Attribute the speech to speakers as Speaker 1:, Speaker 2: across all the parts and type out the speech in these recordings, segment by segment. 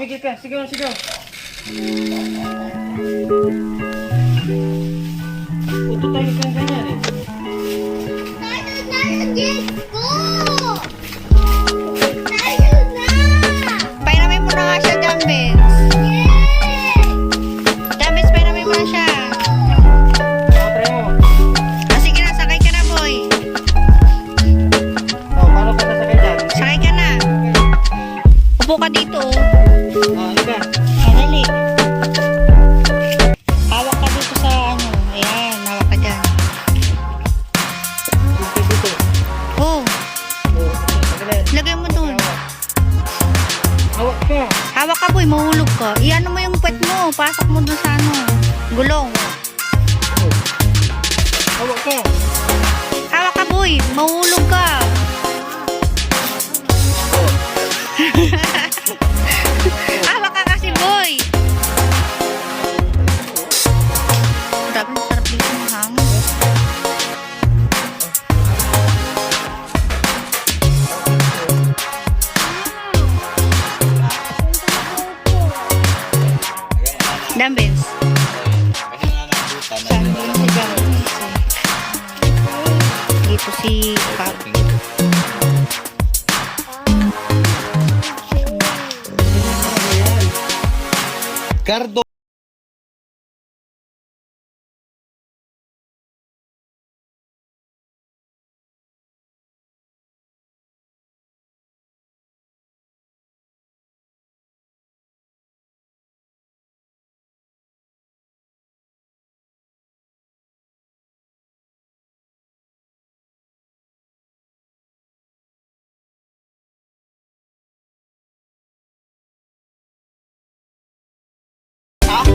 Speaker 1: tumigil ka. Sigaw, sigaw. Puto tayo kang ganyan eh.
Speaker 2: Pairamin mo na nga siya, Jambins. Jambins, pairamin mo na siya.
Speaker 1: Try mo.
Speaker 2: Ah, sige na, sakay ka na, boy.
Speaker 1: Paano ka sasakay dyan?
Speaker 2: Sakay ka na. Upo ka dito, oh.
Speaker 1: Ano ka?
Speaker 2: Madali. Hawak ka dito sa ano. Ayan, hawak ka dyan.
Speaker 1: Dito.
Speaker 2: Oh,
Speaker 1: Saglit.
Speaker 2: lagay mo dun.
Speaker 1: Hawak ka.
Speaker 2: Hawak ka, boy. Mahulog ka. Iano mo yung pet mo. Pasok mo dun sa ano. Gulong.
Speaker 1: Hawak ka.
Speaker 2: Hawak ka, boy. Mahulog ka. Hawak ka kasi, boy. Grabe, sarap dito ng hangin. Dambins. Saan yun si Dambins? Dito si Papi.
Speaker 1: Cardo.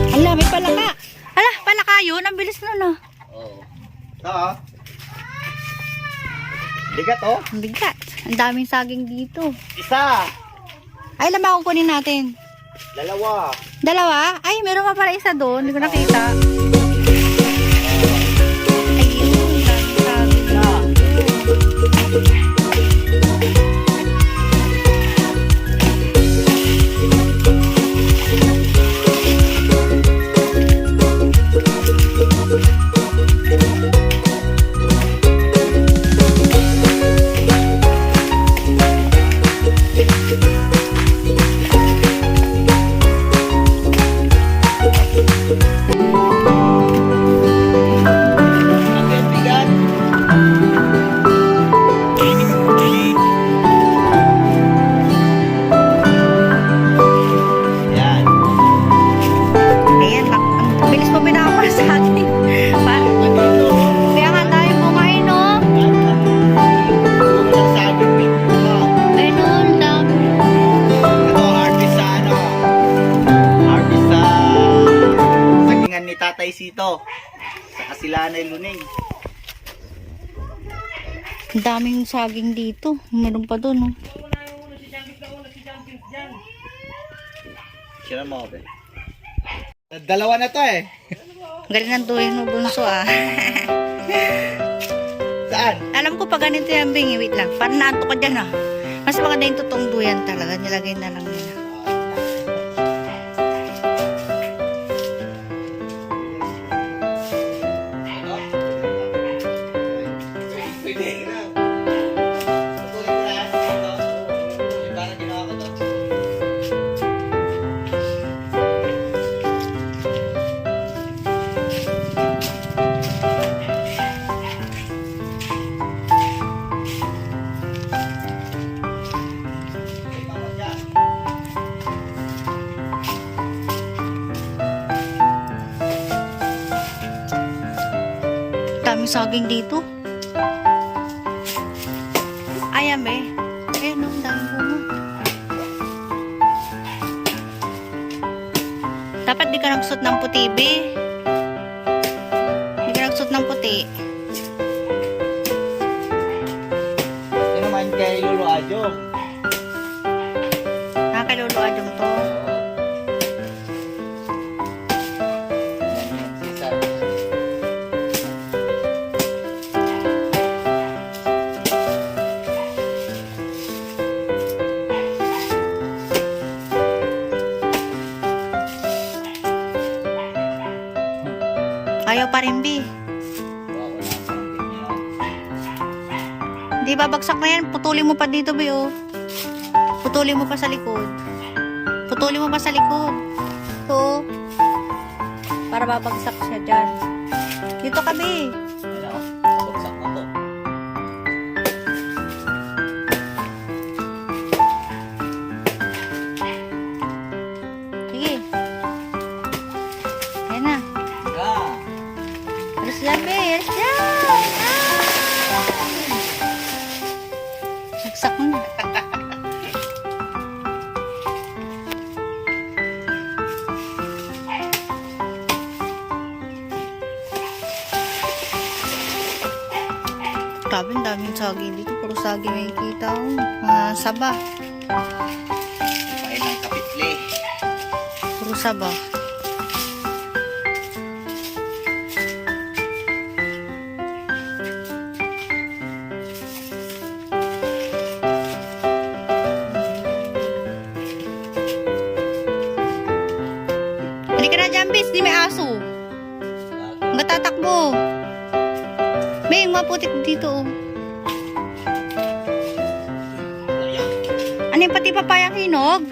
Speaker 2: Hala, may palaka. Hala, palaka yun. Ang bilis nun, ah.
Speaker 1: Oo. Ito. Bigat oh.
Speaker 2: Ang bigat. Ang daming saging dito.
Speaker 1: Isa.
Speaker 2: Ay, ilan ba kukunin natin?
Speaker 1: Dalawa.
Speaker 2: Dalawa? Ay, meron pa pala isa doon. Hindi ko nakita. Ayun, daming saging.
Speaker 1: Ang bigat. Yan.
Speaker 2: Ayan, ang bilis mo pinakapala sa akin. Kaya nga tayo kumain, no?
Speaker 1: Sabi ko.
Speaker 2: Ayun, no, ang dami.
Speaker 1: Ito, harvest sa ano? Harvest sa sagingan ni Tatay Sito. Sa Kasilanay Luning.
Speaker 2: Ang daming saging dito. Meron pa doon, no?
Speaker 1: Sira mo, be. Dalawa na to eh.
Speaker 2: Galing ng tuwing mo, bunso, ah.
Speaker 1: Saan?
Speaker 2: Alam ko pa ganito yung bingi. Wait lang. Parang naanto ka dyan, ah. Mas maganda yung totoong duyan talaga. Nilagay na lang nila. Daming saging dito. Ayan, be. Ayan, no, daming bunga. Dapat di ka nagsuot ng puti, be. Di ka nagsuot ng puti.
Speaker 1: Ito naman kay Lolo Adjo.
Speaker 2: Nakakaluluwa dyan to. pa rin, Bi.
Speaker 1: Wala na ang pangkin niya.
Speaker 2: Hindi babagsak na yan. Putulin mo pa dito, Bi, oh. Putulin mo pa sa likod. Putulin mo pa sa likod. Ito. Para babagsak siya dyan. Dito ka, Bi.
Speaker 1: Ayun o. Pabagsak na to.
Speaker 2: Sige. Ayan na.
Speaker 1: Ah.
Speaker 2: Alis dyan, Bi. Alis dyan. Bagsak mo na. Grabe, ang daming saging dito. Puro saging may kita. Saba.
Speaker 1: Kain ng kapitli.
Speaker 2: Puro saba. Hindi ka na dyan, bis. Di may aso. Ang tatakbo. May mga putik dito, oh. Ano yung pati papayang hinog?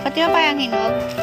Speaker 2: Pati papayang hinog?